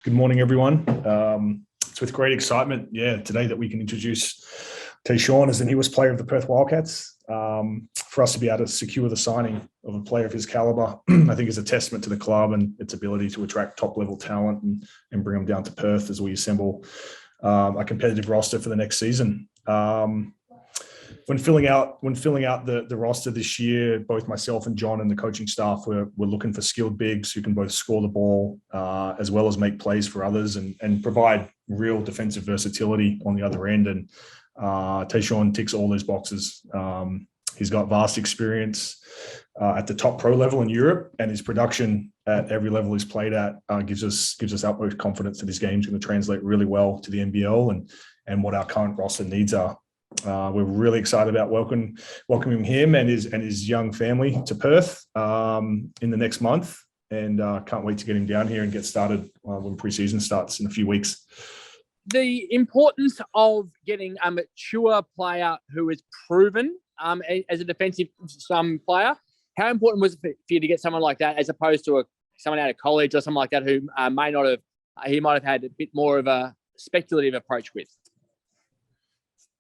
Good morning, everyone. It's with great excitement, today that we can introduce TaShawn as the newest player of the Perth Wildcats. For us to be able to secure the signing of a player of his caliber, I think is a testament to the club and its ability to attract top-level talent and bring them down to Perth as we assemble a competitive roster for the next season. When filling out the roster this year, both myself and John and the coaching staff were looking for skilled bigs who can both score the ball as well as make plays for others and provide real defensive versatility on the other end. And TaShawn ticks all those boxes. He's got vast experience at the top pro level in Europe, and his production at every level he's played at gives us utmost confidence that his game's going to translate really well to the NBL and what our current roster needs are. We're really excited about welcoming him and his young family to Perth in the next month, and can't wait to get him down here and get started when preseason starts in a few weeks. The importance of getting a mature player who is proven as a defensive player. How important was it for you to get someone like that as opposed to someone out of college or something like that who might have had a bit more of a speculative approach with?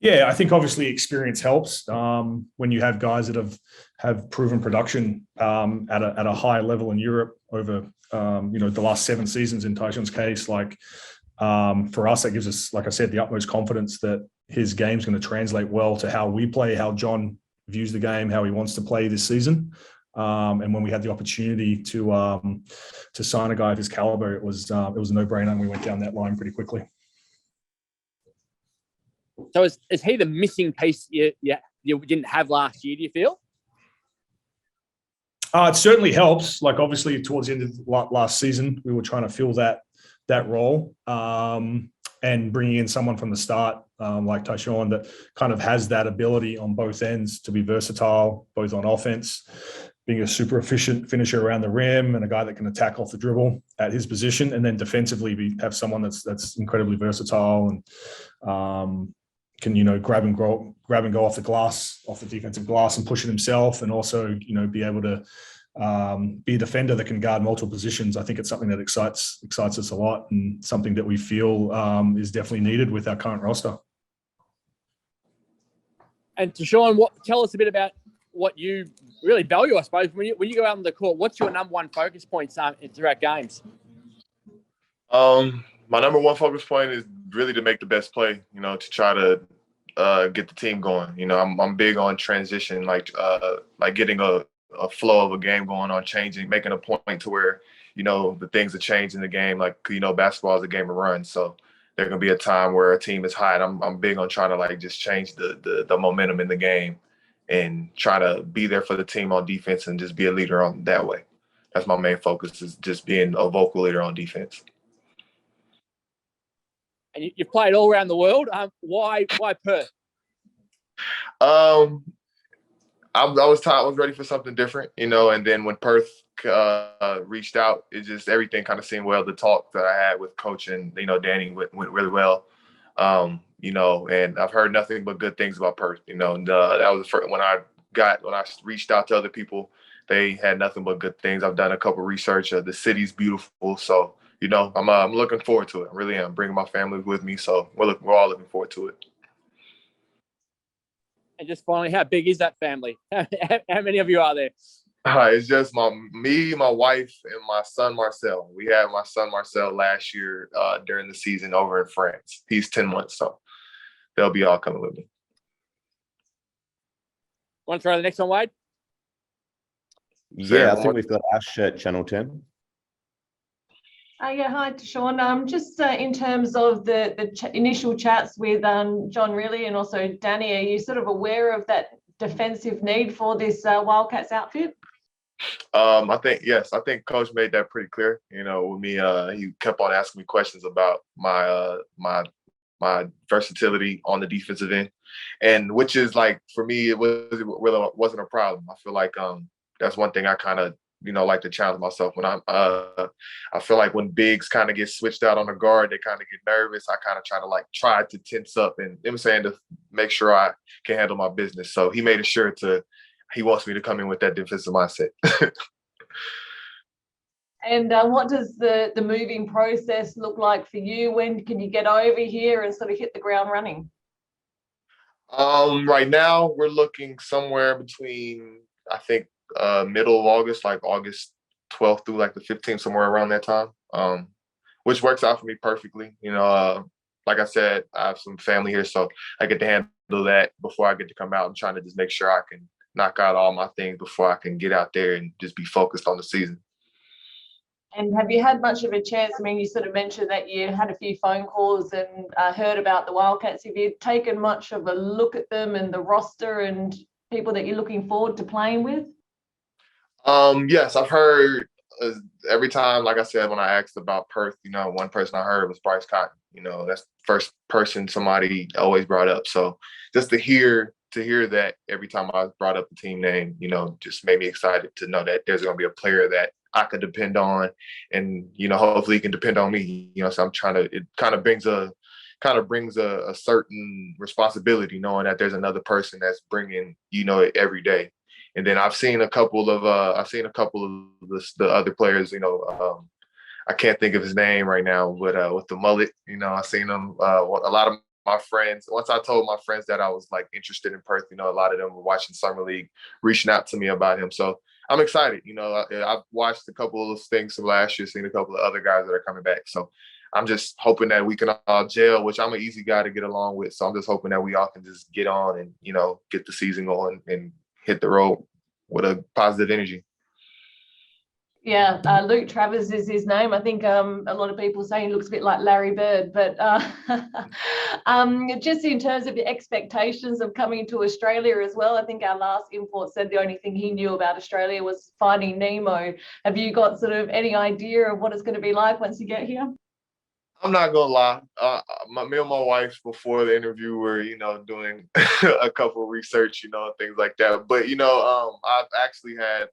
Yeah, I think obviously experience helps when you have guys that have proven production at a high level in Europe over the last 7 seasons in Tyshawn's case. For us, that gives us, like I said, the utmost confidence that his game's going to translate well to how we play, how John views the game, how he wants to play this season. And when we had the opportunity to sign a guy of his caliber, it was a no-brainer, and we went down that line pretty quickly. So is he the missing piece you didn't have last year, do you feel? It certainly helps. Obviously, towards the end of last season, we were trying to fill that role and bringing in someone from the start like Tyshawn that kind of has that ability on both ends to be versatile, both on offense, being a super efficient finisher around the rim and a guy that can attack off the dribble at his position, and then defensively have someone that's incredibly versatile and can grab and go off the defensive glass and push it himself, and also be able to be a defender that can guard multiple positions. I think it's something that excites us a lot, and something that we feel is definitely needed with our current roster. And TaShawn, tell us a bit about what you really value, I suppose, when you go out on the court. What's your number one focus point throughout games? My number one focus point is really to make the best play, to try to get the team going. I'm big on transition, like getting a flow of a game going on, changing, making a point to where, the things are changing the game. Basketball is a game of runs. So there can be a time where a team is hot. I'm big on trying to just change the momentum in the game and try to be there for the team on defense and just be a leader on that way. That's my main focus, is just being a vocal leader on defense. And you've played all around the world. Why Perth? I was ready for something different, and then when Perth reached out, it just, everything kind of seemed well. The talk that I had with Coach and Danny went really well, and I've heard nothing but good things about Perth. And that was the first, when I reached out to other people, they had nothing but good things. I've done a couple research. The city's beautiful, so I'm looking forward to it. I really am. Bringing my family with me, so we're all looking forward to it. And just finally, how big is that family? How many of you are there? It's just me, my wife, and my son Marcel. We had my son Marcel last year during the season over in France. He's 10 months, so they'll be all coming with me. Want to throw the next one, Wade? Yeah, I think we've got Ash at Channel 10. Hi, TaShawn. Just in terms of the initial chats with John Riley and also Danny, are you sort of aware of that defensive need for this Wildcats outfit? I think Coach made that pretty clear. With me, he kept on asking me questions about my versatility on the defensive end, and which is for me, it wasn't a problem. I feel like that's one thing I kind of like to challenge myself when I feel like when bigs kind of get switched out on the guard, they kind of get nervous. I kind of try to tense up and to make sure I can handle my business. So he made it sure he wants me to come in with that defensive mindset. And what does the moving process look like for you? When can you get over here and sort of hit the ground running? Right now we're looking somewhere between, I think, middle of August, like August 12th through like the 15th, somewhere around that time. Which works out for me perfectly. Like I said, I have some family here, so I get to handle that before I get to come out. I'm trying to just make sure I can knock out all my things before I can get out there and just be focused on the season. And have you had much of a chance? I mean, you sort of mentioned that you had a few phone calls and heard about the Wildcats. Have you taken much of a look at them and the roster and people that you're looking forward to playing with? Yes, I've heard every time, like I said, when I asked about Perth, one person I heard was Bryce Cotton. That's the first person somebody always brought up. So just to hear that every time I brought up the team name, just made me excited to know that there's going to be a player that I could depend on, and hopefully he can depend on me. So I'm trying to. It kind of brings a certain responsibility knowing that there's another person that's bringing it every day. And then I've seen a couple of the other players. I can't think of his name right now, but with the mullet, I've seen him. A lot of my friends. Once I told my friends that I was like interested in Perth, a lot of them were watching Summer League, reaching out to me about him. So I'm excited. I've watched a couple of things from last year, seen a couple of other guys that are coming back. So I'm just hoping that we can all gel, which I'm an easy guy to get along with. So I'm just hoping that we all can just get on and, get the season going and hit the road with a positive energy. Yeah, Luke Travers is his name. I think a lot of people say he looks a bit like Larry Bird, but just in terms of the expectations of coming to Australia as well, I think our last import said the only thing he knew about Australia was Finding Nemo. Have you got sort of any idea of what it's going to be like once you get here? I'm not gonna lie. Me and my wife before the interview were, doing a couple of research, and things like that. But I've actually had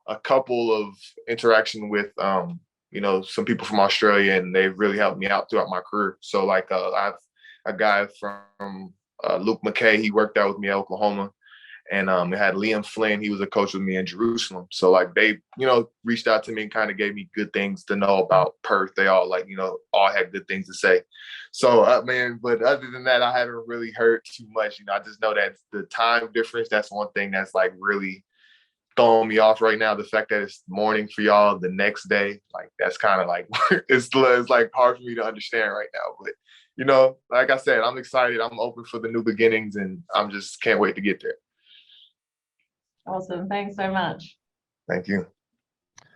a couple of interaction with some people from Australia, and they've really helped me out throughout my career. So like I have a guy from Luke McKay, he worked out with me at Oklahoma, and it had Liam Flynn, he was a coach with me in Jerusalem. So like they reached out to me and kind of gave me good things to know about Perth. They all all had good things to say. So but other than that, I haven't really heard too much. I just know that the time difference, that's one thing that's like really throwing me off right now. The fact that it's morning for y'all the next day, like that's kind of like it's like hard for me to understand right now. But like I said, I'm excited. I'm open for the new beginnings, and I'm just can't wait to get there. Awesome. Thanks so much. Thank you.